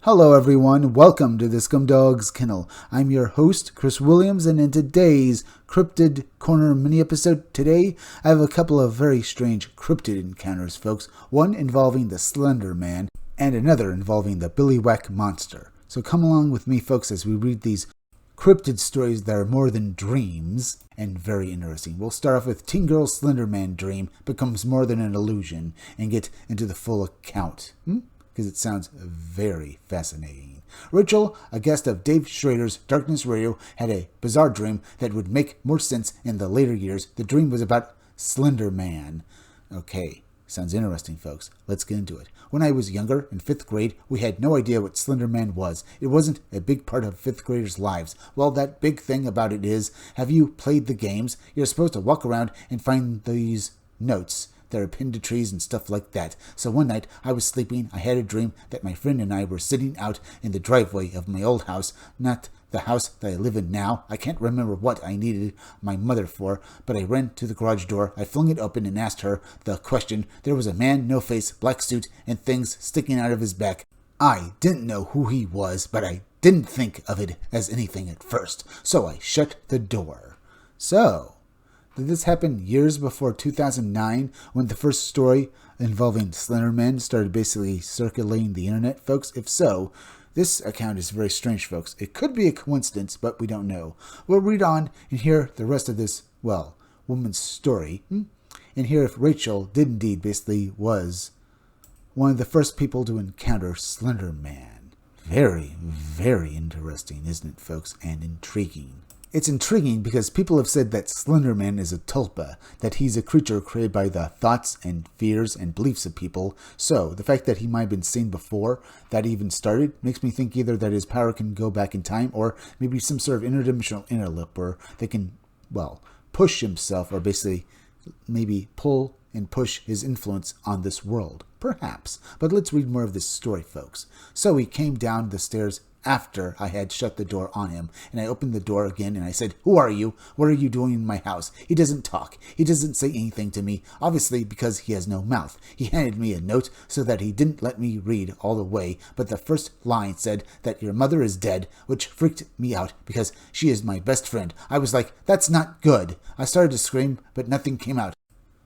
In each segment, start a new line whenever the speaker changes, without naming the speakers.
Hello everyone, welcome to the Scumdog's Kennel. I'm your host, Chris Williams, and in today's Cryptid Corner mini-episode today, I have a couple of very strange cryptid encounters, folks. One involving the Slender Man, and another involving the Billywhack Monster. So come along with me, folks, as we read these cryptid stories that are more than dreams, and very interesting. We'll start off with Teen Girl Slender Man dream becomes more than an illusion, and get into the full account. Because it sounds very fascinating. Rachel, a guest of Dave Schrader's Darkness Radio, had a bizarre dream that would make more sense in the later years. The dream was about Slender Man. Okay, sounds interesting, folks. Let's get into it. When I was younger, in 5th grade, we had no idea what Slender Man was. It wasn't a big part of 5th graders' lives. Well, that big thing about it is, have you played the games? You're supposed to walk around and find these notes that are pinned to trees and stuff like that. So one night, I was sleeping. I had a dream that my friend and I were sitting out in the driveway of my old house, not the house that I live in now. I can't remember what I needed my mother for, but I ran to the garage door. I flung it open and asked her the question. There was a man, no face, black suit, and things sticking out of his back. I didn't know who he was, but I didn't think of it as anything at first, so I shut the door. So, did this happen years before 2009 when the first story involving Slender Man started basically circulating the internet, folks? If so, this account is very strange, folks. It could be a coincidence, but we don't know. We'll read on and hear the rest of this, woman's story, and hear if Rachel did indeed basically was one of the first people to encounter Slender Man. Very, very interesting, isn't it, folks? And intriguing. It's intriguing because people have said that Slender Man is a tulpa, that he's a creature created by the thoughts and fears and beliefs of people. So, the fact that he might have been seen before that even started makes me think either that his power can go back in time, or maybe some sort of interdimensional interloper that can, push himself, or basically maybe pull and push his influence on this world. Perhaps. But let's read more of this story, folks. So he came down the stairs after I had shut the door on him, and I opened the door again and I said, "Who are you? What are you doing in my house?" He doesn't talk. He doesn't say anything to me, obviously because he has no mouth. He handed me a note so that he didn't let me read all the way, but the first line said that your mother is dead, which freaked me out because she is my best friend. I was like, that's not good. I started to scream, but nothing came out.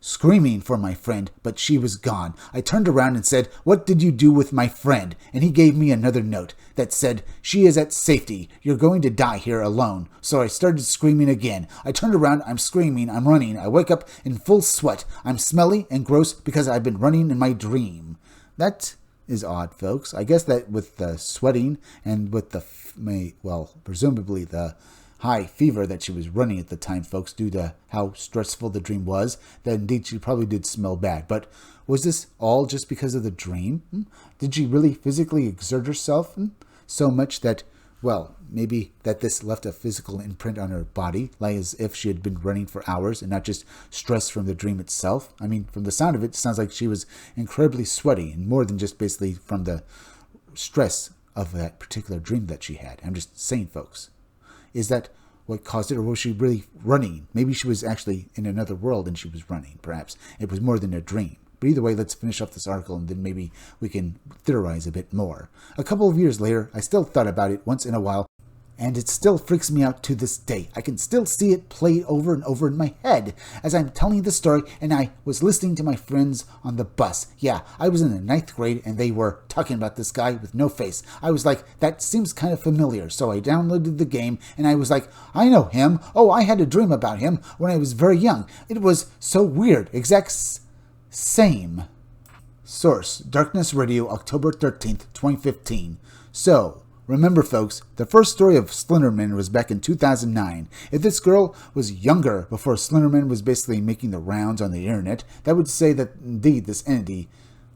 Screaming for my friend, but she was gone. I turned around and said, "What did you do with my friend?" And he gave me another note that said, "She is at safety. You're going to die here alone." So I started screaming again. I turned around, I'm screaming, I'm running. I wake up in full sweat. I'm smelly and gross because I've been running in my dream. That is odd, folks. I guess that with the sweating and with the, presumably the high fever that she was running at the time, folks, due to how stressful the dream was, that indeed she probably did smell bad. But was this all just because of the dream? Did she really physically exert herself so much that, maybe that this left a physical imprint on her body, like as if she had been running for hours and not just stress from the dream itself? I mean, from the sound of it, it sounds like she was incredibly sweaty, and more than just basically from the stress of that particular dream that she had. I'm just saying, folks. Is that what caused it, or was she really running? Maybe she was actually in another world and she was running, perhaps. It was more than a dream. But either way, let's finish off this article and then maybe we can theorize a bit more. A couple of years later, I still thought about it once in a while, and it still freaks me out to this day. I can still see it played over and over in my head as I'm telling the story, and I was listening to my friends on the bus. Yeah, I was in the 9th grade, and they were talking about this guy with no face. I was like, that seems kind of familiar, so I downloaded the game, and I was like, I know him. Oh, I had a dream about him when I was very young. It was so weird. Same. Source, Darkness Radio, October 13th, 2015. So, remember, folks, the first story of Slenderman was back in 2009. If this girl was younger before Slenderman was basically making the rounds on the internet, that would say that indeed this entity,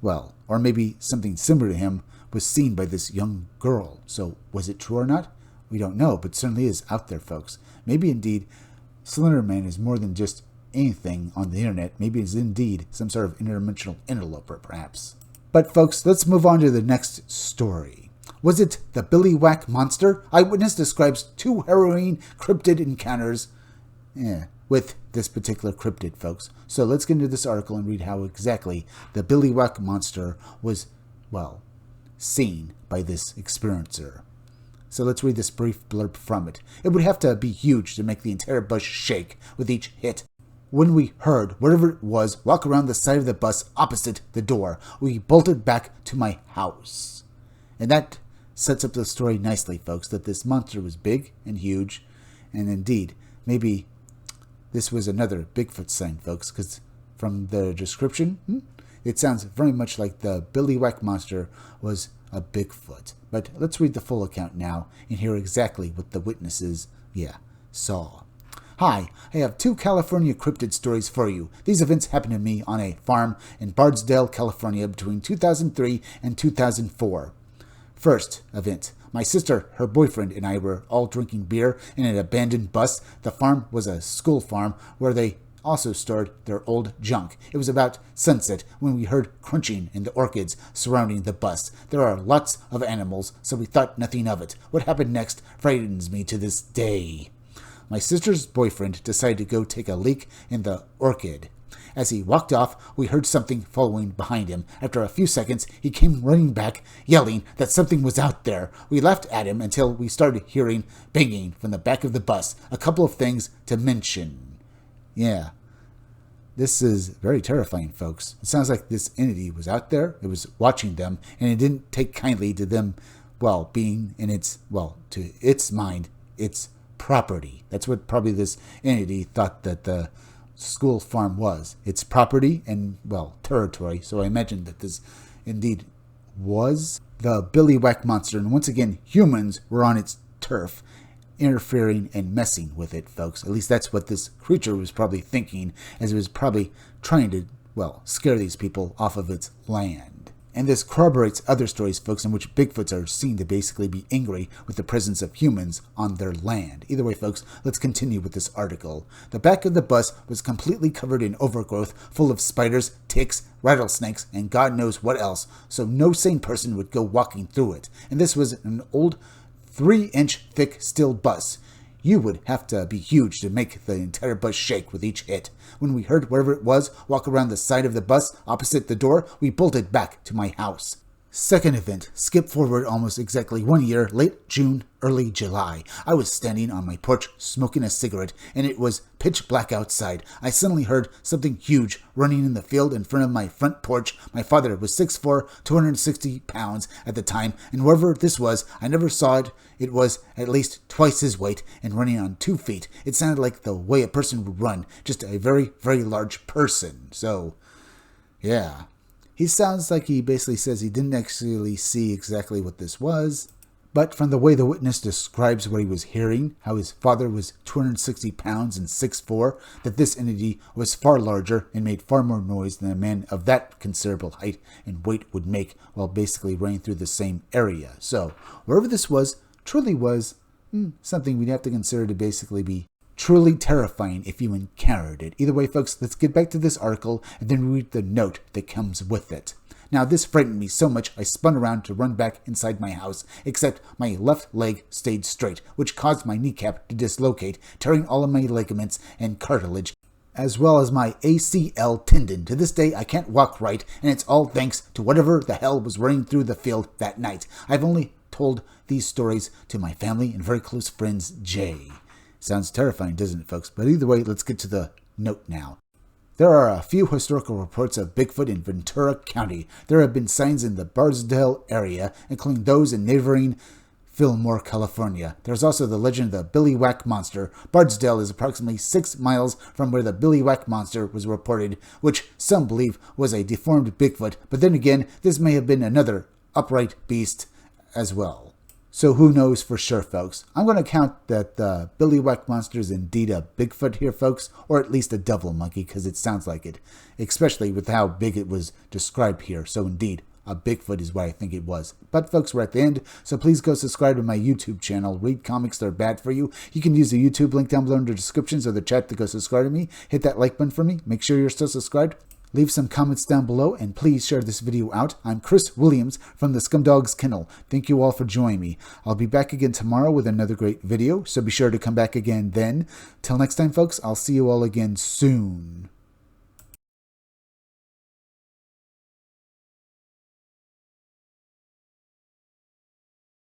or maybe something similar to him, was seen by this young girl. So was it true or not? We don't know, but certainly is out there, folks. Maybe indeed Slenderman is more than just anything on the internet. Maybe it's indeed some sort of interdimensional interloper, perhaps. But folks, let's move on to the next story. Was it the Billywhack Monster? Eyewitness describes 2 harrowing cryptid encounters with this particular cryptid, folks. So let's get into this article and read how exactly the Billywhack Monster was, seen by this experiencer. So let's read this brief blurb from it. It would have to be huge to make the entire bus shake with each hit. When we heard whatever it was walk around the side of the bus opposite the door, we bolted back to my house. And that sets up the story nicely, folks, that this monster was big and huge, and indeed, maybe this was another Bigfoot sign, folks, because from the description, it sounds very much like the Billy Whack monster was a Bigfoot. But let's read the full account now and hear exactly what the witnesses, saw. Hi, I have 2 California cryptid stories for you. These events happened to me on a farm in Bardesdale, California between 2003 and 2004. First event. My sister, her boyfriend, and I were all drinking beer in an abandoned bus. The farm was a school farm where they also stored their old junk. It was about sunset when we heard crunching in the orchids surrounding the bus. There are lots of animals, so we thought nothing of it. What happened next frightens me to this day. My sister's boyfriend decided to go take a leak in the orchid. As he walked off, we heard something following behind him. After a few seconds, he came running back, yelling that something was out there. We laughed at him until we started hearing banging from the back of the bus. A couple of things to mention. Yeah. This is very terrifying, folks. It sounds like this entity was out there, it was watching them, and it didn't take kindly to them, being in its, to its mind, its property. That's what probably this entity thought that the school farm was. Its property and, territory. So I imagine that this indeed was the Billy Whack monster. And once again, humans were on its turf, interfering and messing with it, folks. At least that's what this creature was probably thinking, as it was probably trying to, scare these people off of its land. And this corroborates other stories, folks, in which Bigfoots are seen to basically be angry with the presence of humans on their land. Either way, folks, let's continue with this article. The back of the bus was completely covered in overgrowth, full of spiders, ticks, rattlesnakes, and God knows what else, so no sane person would go walking through it. And this was an old 3-inch thick steel bus. You would have to be huge to make the entire bus shake with each hit. When we heard whatever it was walk around the side of the bus opposite the door, we bolted back to my house. Second event. Skip forward almost exactly 1 year, late June, early July. I was standing on my porch smoking a cigarette, and it was pitch black outside. I suddenly heard something huge running in the field in front of my front porch. My father was 6'4", 260 pounds at the time, and wherever this was, I never saw it. It was at least twice his weight and running on 2 feet. It sounded like the way a person would run, just a very, very large person. So, yeah. He sounds like he basically says he didn't actually see exactly what this was, but from the way the witness describes what he was hearing, how his father was 260 pounds and 6'4", that this entity was far larger and made far more noise than a man of that considerable height and weight would make while basically running through the same area. So, wherever this was, truly was something we'd have to consider to basically be truly terrifying if you encountered it. Either way, folks, let's get back to this article and then read the note that comes with it. Now, this frightened me so much I spun around to run back inside my house, except my left leg stayed straight, which caused my kneecap to dislocate, tearing all of my ligaments and cartilage, as well as my ACL tendon. To this day, I can't walk right, and it's all thanks to whatever the hell was running through the field that night. I've only told these stories to my family and very close friends, Jay. Sounds terrifying, doesn't it, folks? But either way, let's get to the note now. There are a few historical reports of Bigfoot in Ventura County. There have been signs in the Bardesdale area, including those in neighboring Fillmore, California. There's also the legend of the Billy Whack monster. Bardesdale is approximately 6 miles from where the Billy Whack monster was reported, which some believe was a deformed Bigfoot, but then again, this may have been another upright beast as well. So who knows for sure, folks? I'm going to count that the Billy Whack monster is indeed a Bigfoot here, folks, or at least a devil monkey, because it sounds like it, especially with how big it was described here. So indeed, a Bigfoot is what I think it was. But folks, we're at the end, so please go subscribe to my YouTube channel. Read comics that are bad for you. You can use the YouTube link down below in the descriptions or the chat to go subscribe to me. Hit that like button for me. Make sure you're still subscribed. Leave some comments down below, and please share this video out. I'm Chris Williams from the Scumdogs Kennel. Thank you all for joining me. I'll be back again tomorrow with another great video, so be sure to come back again then. Till next time, folks, I'll see you all again soon.